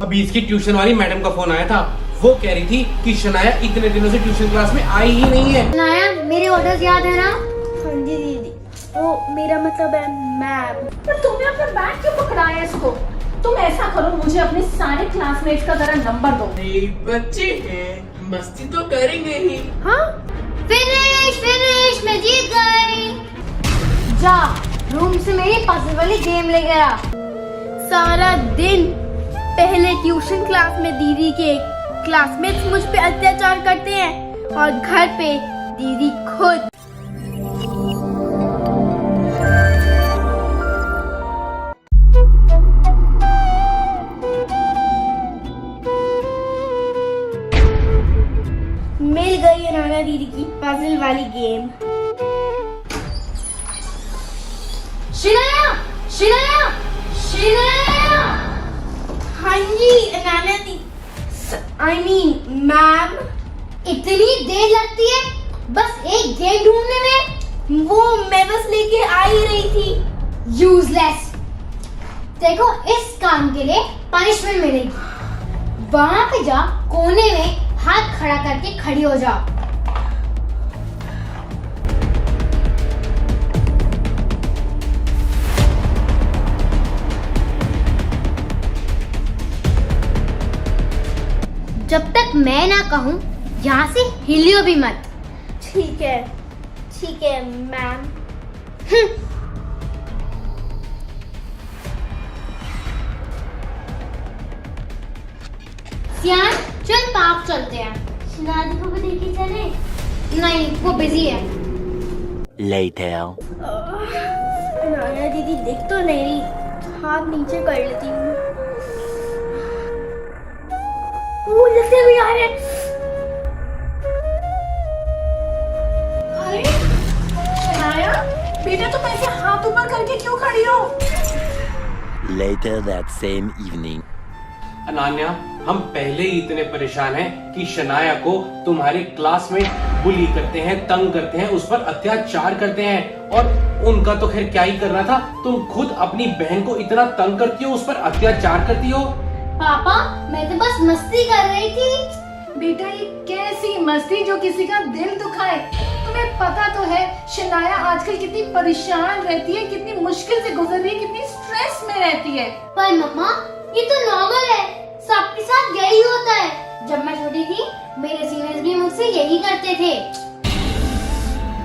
अभी इसकी ट्यूशन वाली मैडम का फोन आया था। वो कह रही थी कि शनाया इतने दिनों से ट्यूशन क्लास में आई ही नहीं है। शनाया, मेरे ऑर्डर्स याद है ना? हाँ जी दीदी, वो मेरा मतलब है मैम। पर तुमने अपना बैग क्यों पकड़ाया है इसको? तुम ऐसा करो, मुझे अपने सारे क्लासमेट्स का जरा नंबर दो। बच्चे हैं, मस्ती तो करेंगे ही। हाँ, फिनिश, मैं जीत गई। जा रूम से मेरी पजल वाली गेम ले गया। सारा दिन पहले ट्यूशन क्लास में दीदी के क्लासमेट्स मुझ पे अत्याचार करते हैं और घर पे दीदी खुद। मिल गई है नाना दीदी की पजल वाली गेम। शनाया! हाँ जी नाना दी, आई मीन मैम। इतनी देर लगती है बस एक गेम ढूंढने में? वो मैं बस लेके आ ही रही थी। यूजलेस। देखो, इस काम के लिए पनिशमेंट मिलेगी। वहां पे जा, कोने में हाथ खड़ा करके खड़ी हो जा। जब तक मैं ना कहूं, यहाँ से हिलियो भी मत। ठीक है मैम। सियान, चल पार्क चलते हैं। दादी को भी देखी चले? नहीं, वो बिजी है। Later. नाना दीदी देख तो नहीं रही, हाथ नीचे कर लेती हूँ। वो लगते भी आ रहे। अरे शनाया, बेटा तुम ऐसे हाथ ऊपर करके क्यों खड़ी हो? Later that same evening. Ananya, हम पहले ही इतने परेशान हैं कि शनाया को तुम्हारे क्लासमेट बुली करते हैं, तंग करते हैं, उस पर अत्याचार करते हैं। और उनका तो खैर क्या ही करना था, तुम खुद अपनी बहन को इतना तंग करती हो, उस पर अत्याचार करती हो। पापा, मैं तो बस मस्ती कर रही थी। बेटा ये कैसी मस्ती जो किसी का दिल दुखाए? तुम्हें पता तो है शनाया आजकल कितनी परेशान रहती है, कितनी मुश्किल से गुजर रही है, कितनी स्ट्रेस में रहती है। पर मम्मा, ये तो नॉर्मल है, सबके साथ यही होता है। जब मैं छोटी थी, मेरे सीनियर्स भी मुझसे यही करते थे।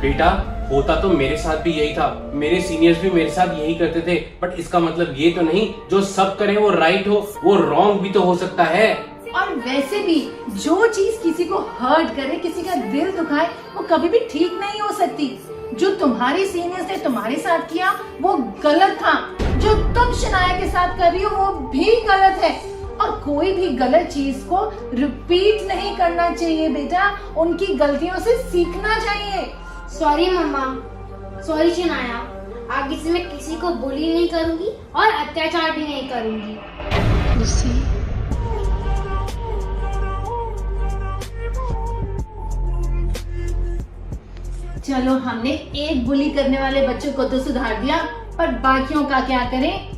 बेटा, होता तो मेरे साथ भी यही था, मेरे सीनियर्स भी मेरे साथ यही करते थे। बट इसका मतलब ये तो नहीं जो सब करें वो राइट हो, वो रॉन्ग भी तो हो सकता है। और वैसे भी जो चीज किसी को हर्ट करे, किसी का दिल दुखाए, वो कभी भी ठीक नहीं हो सकती। जो तुम्हारी सीनियर्स ने तुम्हारे साथ किया वो गलत था, जो तुम शनाया के साथ कर रही हो वो भी गलत है। और कोई भी गलत चीज को रिपीट नहीं करना चाहिए बेटा, उनकी गलतियों से सीखना चाहिए। सॉरी मम्मा, सॉरी शनाया। आगे से मैं किसी को बुली नहीं करूंगी और अत्याचार भी नहीं करूंगी। चलो, हमने एक बुली करने वाले बच्चों को तो सुधार दिया, पर बाकियों का क्या करें?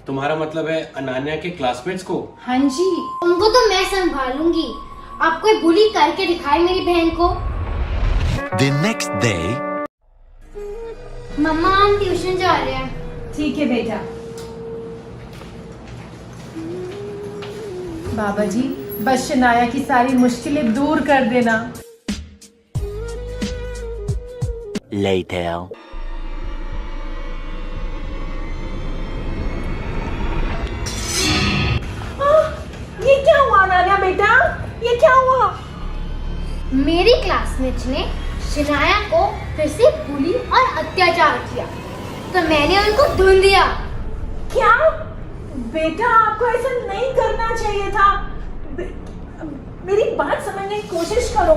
तुम्हारा मतलब है अनान्या के क्लासमेट्स को? हाँ जी, उनको तो मैं संभालूंगी। आप कोई बुली करके दिखाए मेरी बहन को। The next day. मम्मा, हम ट्यूशन जा रहे हैं। ठीक है बेटा। बाबा जी, बस शनाया की सारी मुश्किलें दूर कर देना। Later. ये क्या हुआ नाना बेटा? ये क्या हुआ? मेरी क्लासमेट्स ने शनाया को फिर से बुली और अत्याचार किया, तो मैंने उनको ढूंढ दिया। क्या? बेटा आपको ऐसा नहीं करना चाहिए था। मेरी बात समझने की कोशिश करो।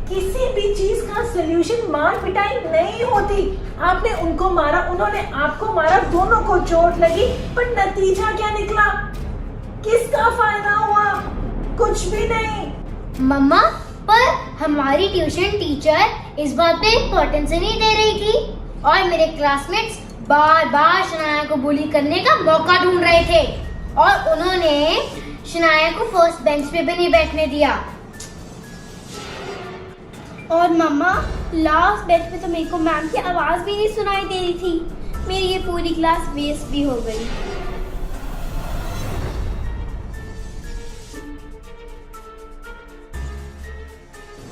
किसी भी चीज का सलूशन मार पिटाई नहीं होती। आपने उनको मारा, उन्होंने आपको मारा, दोनों को चोट लगी, पर नतीजा क्या निकला? किसका फायदा हुआ? कुछ भी नहीं। मम्मा, पर हमारी ट्यूशन टीचर इस बात पे इम्पोर्टेंस नहीं दे रही थी और मेरे क्लासमेट्स बार बार शनाया को बुली करने का मौका ढूंढ रहे थे और उन्होंने शनाया को फर्स्ट बेंच पे भी नहीं बैठने दिया। और मम्मा, लास्ट बेंच पे तो मेरे को मैम की आवाज भी नहीं सुनाई दे रही थी। मेरी ये पूरी क्लास वेस्ट भी हो गई।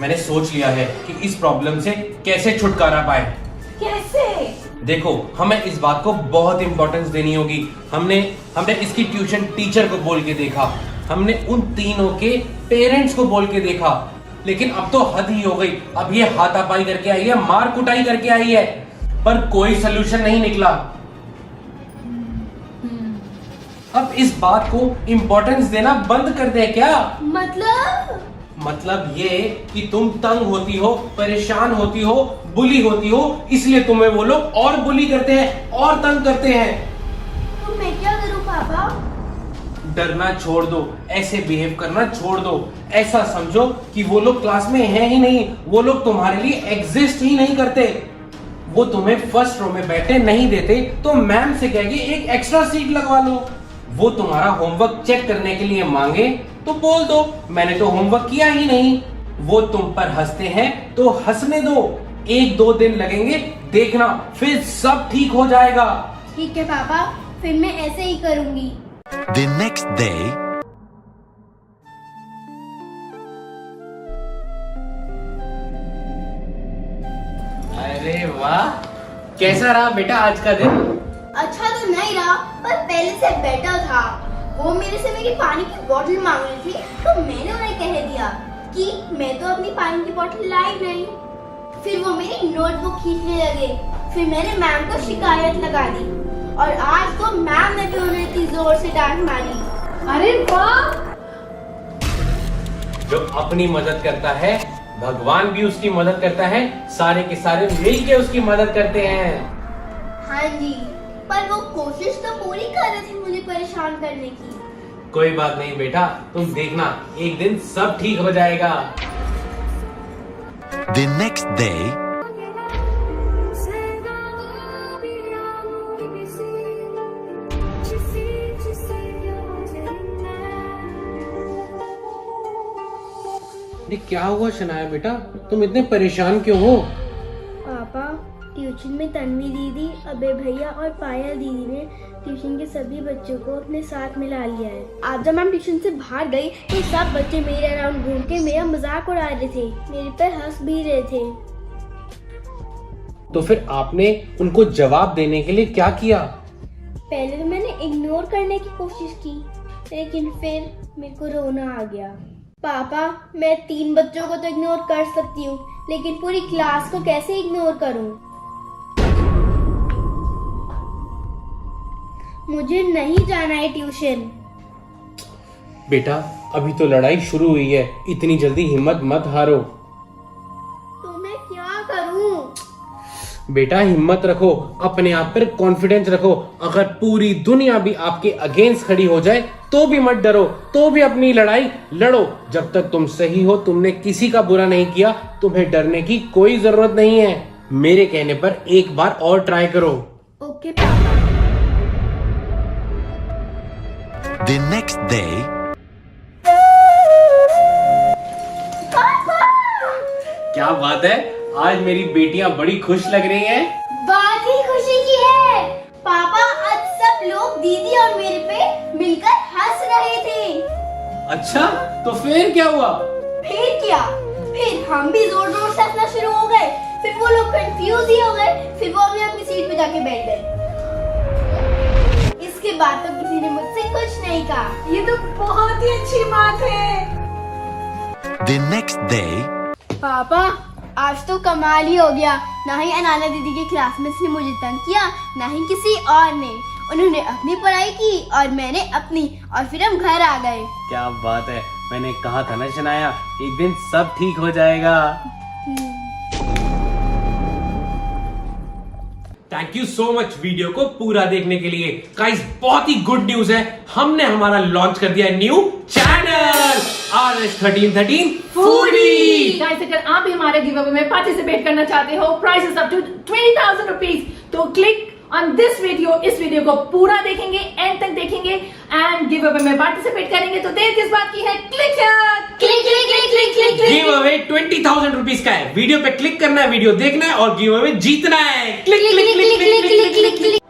मैंने सोच लिया है कि इस प्रॉब्लम से कैसे छुटकारा पाए। कैसे? देखो, हमें इस बात को बहुत इंपॉर्टेंस देनी होगी। हमने इसकी ट्यूशन टीचर को बोल के देखा, हमने उन तीनों के पेरेंट्स को बोल के देखा, लेकिन अब तो हद ही हो गई। अब ये हाथापाई करके आई है, मार कुटाई करके आई है, पर कोई सलूशन नहीं निकला। अब इस बात को इंपॉर्टेंस देना बंद कर दे क्या? मतलब ये कि तुम तंग होती हो, परेशान होती हो, बुली होती हो, इसलिए तुम्हें वो लोग और बुली करते हैं और तंग करते हैं। तो मैं क्या करूं पापा? डरना छोड़ दो, ऐसे बिहेव करना छोड़ दो। ऐसा समझो कि वो लोग क्लास में हैं ही नहीं, वो लोग तुम्हारे लिए एग्जिस्ट ही नहीं करते। वो तुम्हें फर्स्ट रो में बैठे नहीं देते तो मैम से कह के एक एक्स्ट्रा सीट लगवा लो। वो तुम्हारा होमवर्क चेक करने के लिए मांगे तो बोल दो मैंने तो होमवर्क किया ही नहीं। वो तुम पर हंसते हैं तो हंसने दो, 1-2 दिन लगेंगे, देखना फिर सब ठीक हो जाएगा। ठीक है पापा, फिर मैं ऐसे ही करूंगी। The next day, अरे वाह, कैसा रहा बेटा आज का दिन? अच्छा तो नहीं रहा, पर पहले से बेटर था। वो मेरे से मेरी पानी की बोतल मांग रही थी, तो मैंने उन्हें कह दिया कि मैं तो अपनी पानी की बोतल लाई नहीं। फिर वो मेरी नोटबुक खींचने लगे, फिर मैंने मैम को शिकायत लगा दी, और आज तो मैम ने भी उन्हें इतनी जोर से डांट मारी। अरे वाह! जो अपनी मदद करता है, भगवान भी उसकी मदद करता है, सारे के सारे मिल के उसकी मदद करते हैं। हाँ जी, पर वो कोशिश तो पूरी कर रहे थे मुझे परेशान करने की। कोई बात नहीं बेटा, तुम देखना एक दिन सब ठीक हो जाएगा। the next day, ये क्या हुआ शनाया बेटा, तुम इतने परेशान क्यों हो? पापा, ट्यूशन में तन्वी दीदी, अबे भैया और पायल दीदी ने ट्यूशन के सभी बच्चों को अपने साथ मिला लिया है। आज जब मैम ट्यूशन से बाहर गई तो सब बच्चे मेरे अराउंड घूम के मेरा मजाक उड़ा रहे थे, मेरे पर हंस भी रहे थे। तो फिर आपने उनको जवाब देने के लिए क्या किया? पहले तो मैंने इग्नोर करने की कोशिश की, लेकिन फिर मेरे को रोना आ गया। पापा, मैं 3 बच्चों को तो इग्नोर कर सकती हूँ, लेकिन पूरी क्लास को कैसे इग्नोर करूँ? मुझे नहीं जाना है ट्यूशन। बेटा, अभी तो लड़ाई शुरू हुई है, इतनी जल्दी हिम्मत मत हारो। तो मैं क्या करूं? बेटा हिम्मत रखो, अपने आप पर कॉन्फिडेंस रखो। अगर पूरी दुनिया भी आपके अगेंस्ट खड़ी हो जाए तो भी मत डरो, तो भी अपनी लड़ाई लड़ो। जब तक तुम सही हो, तुमने किसी का बुरा नहीं किया, तुम्हें डरने की कोई जरूरत नहीं है। मेरे कहने पर एक बार और ट्राई करो। ओके पापा। the next day, क्या बात है, आज मेरी बेटियां बड़ी खुश लग रही हैं। बात ही खुशी की है पापा, आज सब लोग दीदी और मेरे पे मिलकर हंस रहे थे। अच्छा, तो फिर क्या हुआ? फिर क्या, फिर हम भी जोर जोर से हंसना शुरू हो गए। फिर वो लोग कंफ्यूज ही हो गए, फिर वो भी अपनी सीट पे जाके बैठ गए। इसके बाद तो किसी ने मुझसे कुछ नहीं कहा। ये तो बहुत ही अच्छी बात है। the next day, पापा, आज तो कमाल ही हो गया। ना ही अनाना दीदी के क्लासमेट्स ने मुझे तंग किया, ना ही किसी और ने। उन्होंने अपनी पढ़ाई की और मैंने अपनी, और फिर हम घर आ गए। क्या बात है, मैंने कहा था ना शनाया, एक दिन सब ठीक हो जाएगा। Thank you so much video को पूरा देखने के लिए। गाइस, बहुत ही गुड न्यूज है, हमने हमारा लॉन्च कर दिया new channel RS1313 foodie. Guys, अगर आप भी हमारे गिव अवे में पार्टिसिपेट करना चाहते हो, price is up to 20,000 rupees, तो क्लिक ऑन दिस वीडियो। इस वीडियो को पूरा देखेंगे, एंड तक देखेंगे एंड गिव अवे में पार्टिसिपेट करेंगे। तो देर किस बात की है, click click click click click click click. Give away 20,000 rupees का है। वीडियो पे क्लिक करना है, वीडियो देखना है और गिव अवे जीतना है। Click click click click click click click click.